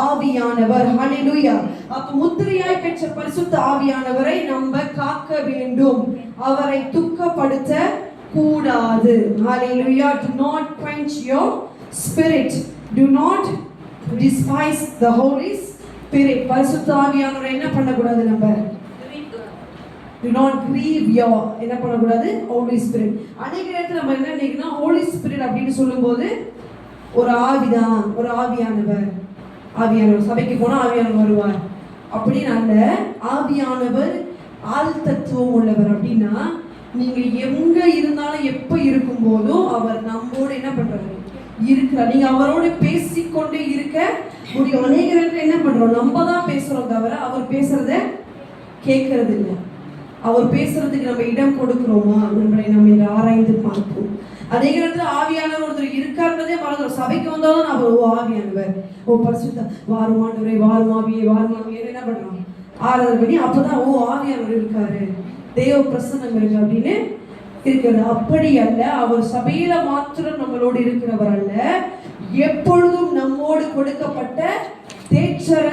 ஆவியானவர். ஹல்லேலூயா. அப்ப முத்திரையாய் பெற்ற பரிசுத்த ஆவியானவரை நம்ம காக்க வேண்டும். அவரை துக்கப்படுத்த கூடாது. ஹல்லேலூயா. Do not quench your spirit. Do not despise the Holy Spirit. பரிசுத்த ஆவியானவரை என்ன பண்ணக்கூடாது? நம்ம do not grieve your என்ன பண்ணக்கூடாது? Holy Spirit. அநேக நேரத்துல நம்ம என்ன நினைக்கிறோம்? Holy Spirit அப்படின்னு சொல்லும்போது ஒரு ஆவிதான், ஒரு ஆவியானவர். ஆவியானவர் சபைக்கு போனா ஆவியானவர் வருவார் அப்படின்னு அல்ல. ஆவியானவர் ஆள் தத்துவம் உள்ளவர். அப்படின்னா நீங்க எங்க இருந்தாலும் எப்ப இருக்கும் போதும் அவர் நம்மோடு என்ன பண்றாரு? இருக்கிறார். நீங்க அவரோட பேசிக்கொண்டே இருக்க முடியும். அநேக நேரத்துல என்ன பண்றோம்? நம்ம தான் பேசுறோம் தவிர அவர் பேசுறத கேட்கறது இல்லை. அவர் பேசுறதுக்கு நம்ம இடம் கொடுக்கிறோமா? நம்மளை நம்ம இதை ஆராய்ந்து பார்ப்போம். அதே நேரத்துல ஆவியானவர் ஒருத்தர் இருக்காருன்றதே மறந்துடும். சபைக்கு வந்தாலும் அவர் ஓ ஆவியானவர், ஓ பரிசுத்த வாருமாண்டவரே, வாருமாவியே, வாருமாவியே என்ன பண்றோம்? ஆராதனை பண்ணி அப்பதான் ஓ ஆவியானவர் இருக்காரு, தேவ பிரசன்னம் இருக்கு அப்படின்னு இருக்கிறது. அப்படி அல்ல. அவர் சபையில மாத்திரம் நம்மளோடு இருக்கிறவர் அல்ல, எப்பொழுதும் நம்மோடு கொடுக்கப்பட்ட தேற்றர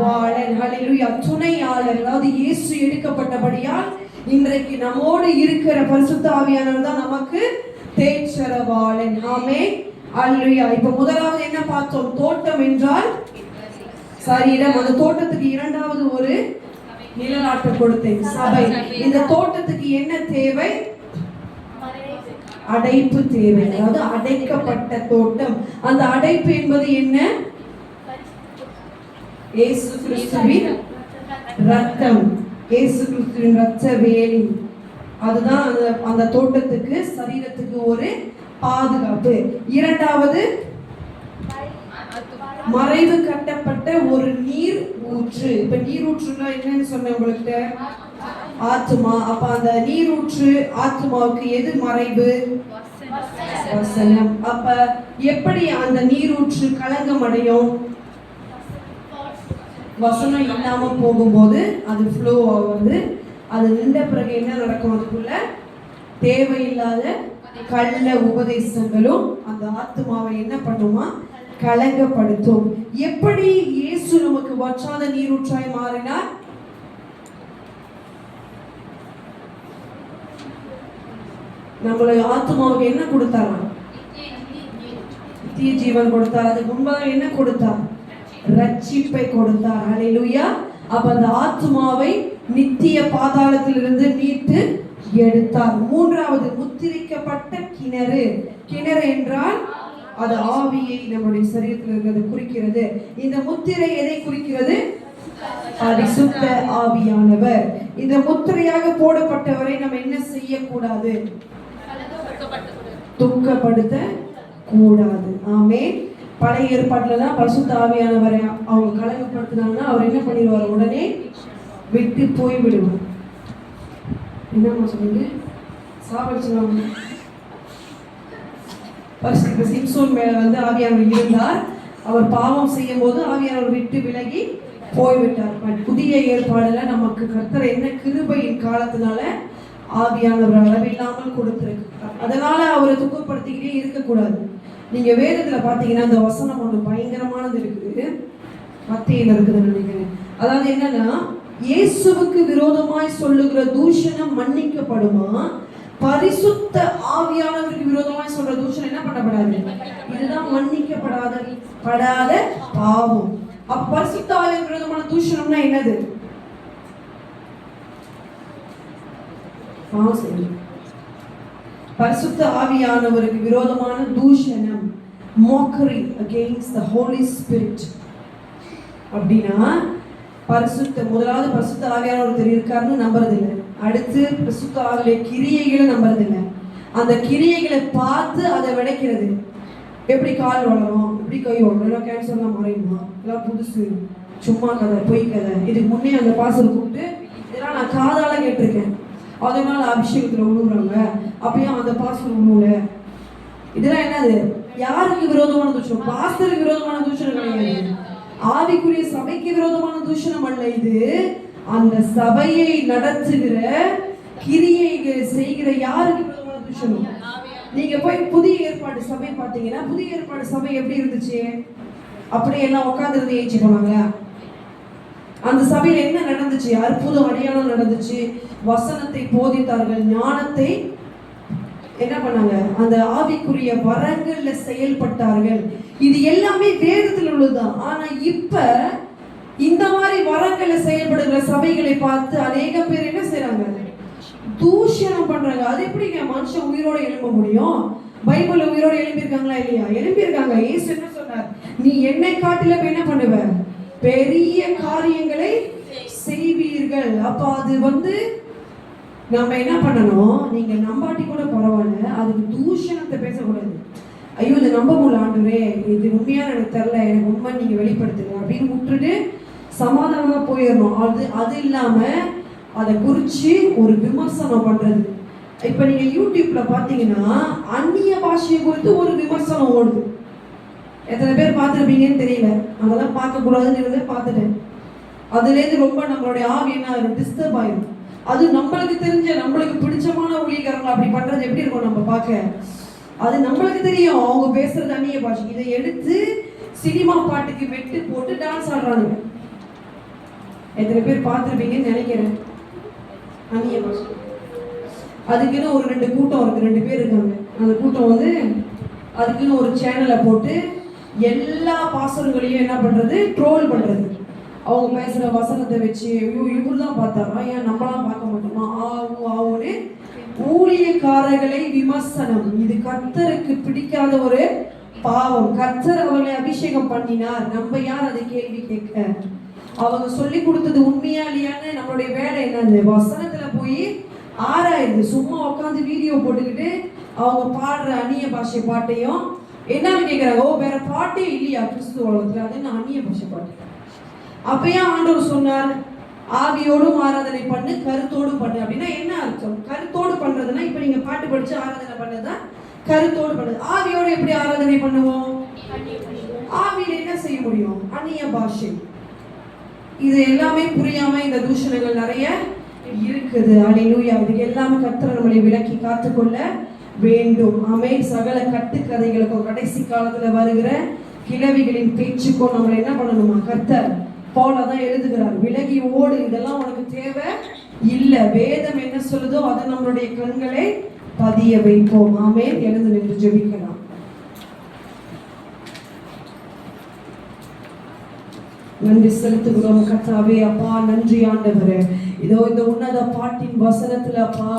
வாளன். ஹல்லேலூயா. துணையாளர். அதாவது இயேசு எடுக்கப்பட்டபடியால் இன்றைக்கு நம்மோடு இருக்கிற பரிசுத்த ஆவியானவர் தான் நமக்கு தேற்றரவாளன். ஆமென். ஹல்லேலூயா. இப்ப முதலாவது என்ன பார்த்தோம்? தோட்டம் என்றால் சரீரம். அந்த தோட்டத்துக்கு இரண்டாவது ஒரு நிழலாட்டம் கொடுத்தேன், சபை. இந்த தோட்டத்துக்கு என்ன தேவை? அடைப்பு தேவை. அதாவது அடைக்கப்பட்ட தோட்டம். அந்த அடைப்பு என்பது என்ன? இயேசு கிறிஸ்துவின் ரத்தம், இயேசு கிறிஸ்துவின் ரத்த வேலி. அதுதான் அந்த தோட்டத்துக்கு, சரீரத்துக்கு ஒரு பாதுகாப்பு. இரண்டாவது மறைவு கட்டப்பட்ட ஒரு நீர் ஊற்று. இப்ப நீர் ஊற்றுனா என்னன்னு சொன்ன உங்களுக்கு? ஆத்துமா. அப்ப அந்த நீர் ஊற்று ஆத்துமாவுக்கு எது மறைவு? வசனம். அப்ப எப்படி அந்த நீர் ஊற்று களங்கம் அடையும்? வசனம் இல்லாம போகும்போது அது ஃப்ளோ ஆகுது. அது நின்ற பிறகு என்ன நடக்கும்? அதுக்குள்ள தேவையில்லாத கள்ள உபதேசங்களும் அந்த ஆத்துமாவை என்ன பண்ணுமா? கலங்கப்படுத்தும். எப்படி இயேசு நமக்கு வற்றாத நீரூற்றாய் மாறினார்? நம்மளுடைய ஆத்துமாவுக்கு என்ன கொடுத்தாராம்? நித்திய ஜீவன் கொடுத்தார். அதுக்கு முன்பாக என்ன கொடுத்தார்? ரட்சிப்பை கொடுத்தார். ஹல்லேலூயா. அப்ப அந்த ஆத்துமாவை நித்திய பாதாளத்திலிருந்து மீட்டு எடுத்தார். மூன்றாவது முத்திரிக்கப்பட்ட கிணறு. கிணறு என்றால் அது ஆவியை நம்முடைய சரீரத்தில் இருக்கிறது குறிக்கிறது. இந்த முத்திரை எதை குறிக்கிறது? பரிசுத்த ஆவியானவர். இந்த முத்திரையாக போடப்பட்டவரை நம்ம என்ன செய்யக்கூடாது? துக்கப்படுத்த கூடாது. ஆமென். பழைய ஏற்பாட்டுல தான் பரிசுத்த ஆவியானவரை அவங்க கலங்கப்படுத்தினாங்கன்னா அவர் என்ன பண்ணிடுவார்? உடனே விட்டு போய் விடுவார். என்னம்மா சொன்னீங்க? சாவடிச்சுவாங்க. பரிசுத்த சிம்சோன் மேல வந்து ஆவியானவர் இருந்தார். அவர் பாவம் செய்யும் போது ஆவியானவர் விட்டு விலகி போய்விட்டார். புதிய ஏற்பாடுல நமக்கு கர்த்தர் என்ன கிருபையின் காலத்தினால ஆவியானவர் அளவில்லாமல் கொடுத்திருக்கிறார். அதனால அவரை துக்கப்படுத்திக்கிட்டே இருக்கக்கூடாது. நீங்க வேதத்துல பாத்தீங்கன்னா அந்த வசனம் ஒன்று பயங்கரமானது இருக்குது. மத்தேயில இருக்குதுன்னு நினைக்கிறேன். அதாவது என்னன்னா, இயேசுவுக்கு விரோதமாய் சொல்லுகிற தூஷணம் மன்னிக்கப்படுமா, பரிசுத்த ஆவியானவருக்கு விரோதமாய் சொல்ற தூஷணம் என்ன பண்ணப்படாது? இதுதான் மன்னிக்கப்படாத பாவம். பரிசுத்த ஆவியானவருக்கு விரோதமான தூஷணம்னா என்னது? பரிசுத்த ஆவியானவருக்கு விரோதமான தூஷணம், mockery against the Holy Spirit. அப்படின்னா முதலாவது பரிசுத்த ஆவியானவர் இருக்காருன்னு நம்புறதில்லை. அடுத்து பரிசுத்த ஆவிய கிரியைகளை நம்புறதில்லை. அந்த கிரியைகளை பார்த்து அதை விடைக்கிறது. எப்படி கால் வளரும், எப்படி கை வளரும், எல்லாம் கேன்சர்லாம் மறையுமா, எல்லாம் புதுசு, சும்மா கதை, பொய் கதை. இதுக்கு முன்னே அந்த பாசல் கூப்பிட்டு இதெல்லாம் நான் காதால கேட்டிருக்கேன், அதனால அபிஷேகத்துல உழுவுறாங்க, அப்பயும் அந்த பாசல் உழுவுல. இதெல்லாம் என்னது? யாருக்கு விரோதமான தூஷணம்? பாஸ்டருக்கு விரோதமான தூஷணம் கிடையாது. ஆவிக்குரிய சபைக்கு விரோதமான தூஷணம் அல்ல இது. அந்த சபையை நடத்துகிற கிரியைகளை செய்கிற யாருக்கு விரோதமான தூஷணம்? நீங்க போய் புதிய ஏற்பாடு சபை பார்த்தீங்கன்னா, புதிய ஏற்பாடு சபை எப்படி இருந்துச்சு? அப்படியே எல்லாம் உட்கார்ந்து ஏஞ்சி போனாங்க. அந்த சபையில என்ன நடந்துச்சு? அற்புதம் அடையாளம் நடந்துச்சு. வசனத்தை போதித்தார்கள், ஞானத்தை என்ன பண்ணாங்க, அந்த ஆவிக்குரிய வரங்கள்ல செயல்பட்டார்கள். இது எல்லாமே வேதத்தில் உள்ளதுதான். ஆனா இப்ப இந்த மாதிரி வரங்கள்ல செயல்படுகிற சபைகளை பார்த்து அநேக பேர் என்ன செய்யறாங்க? தூஷணம் பண்றாங்க. அது எப்படிங்க மனுஷன் உயிரோட எழும்ப முடியும்? பைபிள்ல உயிரோட எழும்பியிருக்காங்களா இல்லையா? எழும்பியிருக்காங்க. இயேசு என்ன சொன்னார்? நீ என்னை காட்டில என்ன பண்ணுவ? பெரிய காரியங்களை செய்வீர்கள். அப்ப அது நம்ம என்ன பண்ணணும்? நீங்க நம்பாட்டி கூட பரவாயில்ல, அதுக்கு தூஷணத்தை பேசக்கூடாது. ஐயோ இதை நம்ப முடியல ஆண்டவரே, இது உண்மையான எனக்கு தெரியல, எனக்கு உண்மை நீங்க வெளிப்படுத்துங்க அப்படின்னு விட்டுட்டு சமாதானமா போயிடணும். அது இல்லாம அதை குறிச்சு ஒரு விமர்சனம் பண்றது. இப்ப நீங்க யூடியூப்ல பாத்தீங்கன்னா அந்நிய பாஷையை குறித்து ஒரு விமர்சனம் ஓடுது. எத்தனை பேர் பார்த்துருப்பீங்கன்னு தெரியல. அதெல்லாம் பார்க்க கூடாதுன்னு பார்த்துட்டேன். அதுல இருந்து ரொம்ப நம்மளுடைய ஆவி என்ன டிஸ்டர்ப் ஆயிடும். அது நம்மளுக்கு தெரிஞ்ச, நம்மளுக்கு பிடிச்சமான ஊழியக்காரங்க அப்படி பண்றது எப்படி இருக்கும் நம்ம பார்க்க? அது நம்மளுக்கு தெரியும் அவங்க பேசுறது அந்நிய பாஷை. இதை எடுத்து சினிமா பாட்டுக்கு வெட்டு போட்டு டான்ஸ் ஆடுறாங்க. எத்தனை பேர் பார்த்துருப்பீங்கன்னு நினைக்கிறேன். அந்நிய பாஷை அதுக்குன்னு ஒரு 2 கூட்டம் இருக்கு, 2 பேர் இருக்காங்க. அந்த கூட்டம் அதுக்குன்னு ஒரு சேனலை போட்டு எல்லா பாசங்களையும் என்ன பண்றது? ட்ரோல் பண்றது. அவங்க பேசுற வசனத்தை வச்சு, ஐயோ இவர் தான் பார்த்தாரா, ஏன் நம்மளாம் பார்க்க மாட்டோமா, ஆவுன்னு ஊழியக்காரர்களை விமர்சனம். இது கர்த்தருக்கு பிடிக்காத ஒரு பாவம். கர்த்தர் அவர்களை அபிஷேகம் பண்ணினார், நம்ம யார் அதை கேள்வி கேட்க? அவங்க சொல்லி கொடுத்தது உண்மையா இல்லையான்னு நம்மளுடைய வேலை என்னது? வசனத்துல போய் ஆராயுது. சும்மா உட்காந்து வீடியோ போட்டுக்கிட்டு அவங்க பாடுற அந்நிய பாஷை பாட்டையும் என்னன்னு கேட்கிறாங்க. ஓ வேற பாட்டே இல்லையா கிறிஸ்துவ உலகத்துல? அது என்ன அந்நிய பாஷை பாட்டு? அப்பயே ஆண்டவர் சொன்னார், ஆவியோடும் ஆராதனை பண்ணு, கருத்தோடு பண்ணு. அப்படின்னா என்ன அர்த்தம்? கருத்தோடு பண்றதுன்னா இப்ப நீங்க பாட்டு படிச்சு ஆராதனை பண்ணதான் கருத்தோடு பண்ணுது. ஆவியோடு எப்படி ஆராதனை பண்ணுவோம்? ஆவியில என்ன செய்ய முடியும்? அந்நிய பாஷை. இது எல்லாமே புரியாம இந்த தூஷணங்கள் நிறைய இருக்குது. அல்லேலூயா. இதுக்கு எல்லாமே கர்த்தர் நம்மளை விலக்கி காத்துக்கொள்ள வேண்டும். ஆமென். சகல கட்டுக்கதைகளுக்கும் கடைசி காலத்துல வருகிற கிழவிகளின் பேச்சுக்கும் நம்மளை என்ன பண்ணணுமா? கர்த்தர் பவுலதான் எழுதுகிறார், விலகி ஓடு, இதெல்லாம் உனக்கு தேவை இல்ல. வேதம் என்ன சொல்லுதோ அதை நம்மளுடைய கண்களை பதிய வைப்போம். ஆமென். எழுந்து நின்று ஜெபிக்கலாம். நன்றி செலுத்துகிறோம் கர்த்தாவே. அப்பா நன்றி ஆண்டவரே. இதோ இந்த உன்னத பாட்டின் வசனத்துல அப்பா